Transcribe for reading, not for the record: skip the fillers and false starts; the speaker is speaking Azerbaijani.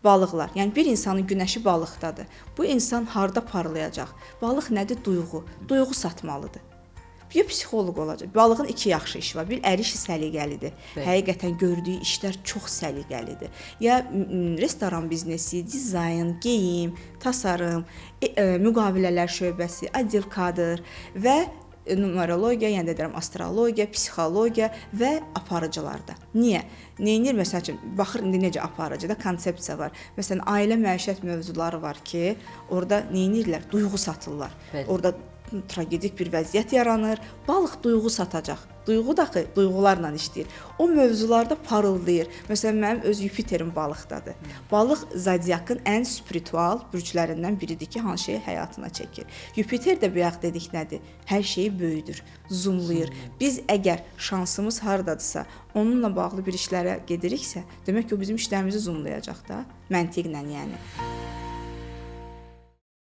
balıqlar. Yəni bir insanın günəşi balıqdadır. Bu insan harda parlayacaq? Balıq nədir? Duyğu. Duyğu satmalıdır. Bir psixoloq olacaq. Balığın iki yaxşı işi var. Bir əri işi səliqəlidir. Həqiqətən gördüyü işlər çox səliqəlidir. Ya restoran biznesi, dizayn, geyim, tasarım, müqavilələr şöbəsi, adilkadır və numerologiya, yəni də deyirəm astrologiya, psixologiya və aparıcılarda. Niyə? Neynir məsəl üçün baxır indi necə aparıcıda konsepsiya var. Məsələn, ailə məişət mövzuları var ki, orada neynirlər? Duyğu satırlar. Orada tragedik bir vəziyyət yaranır. Balıq duyğu satacaq. Duyğu da ki, duyğularla işləyir. O mövzularda parıldayır. Məsələn, mənim öz Yupiterim balıqdadır. Balıq zodiakın ən spiritual bürclərindən biridir ki, hansı şeyi həyatına çəkir. Yupiter də bayaq dedik nədir? Hər şeyi böyüdür, zoomlayır. Biz əgər şansımız hardadırsa, onunla bağlı bir işlərə gediriksə, demək ki, o bizim işlərimizi zoomlayacaq da, məntiqlə yəni.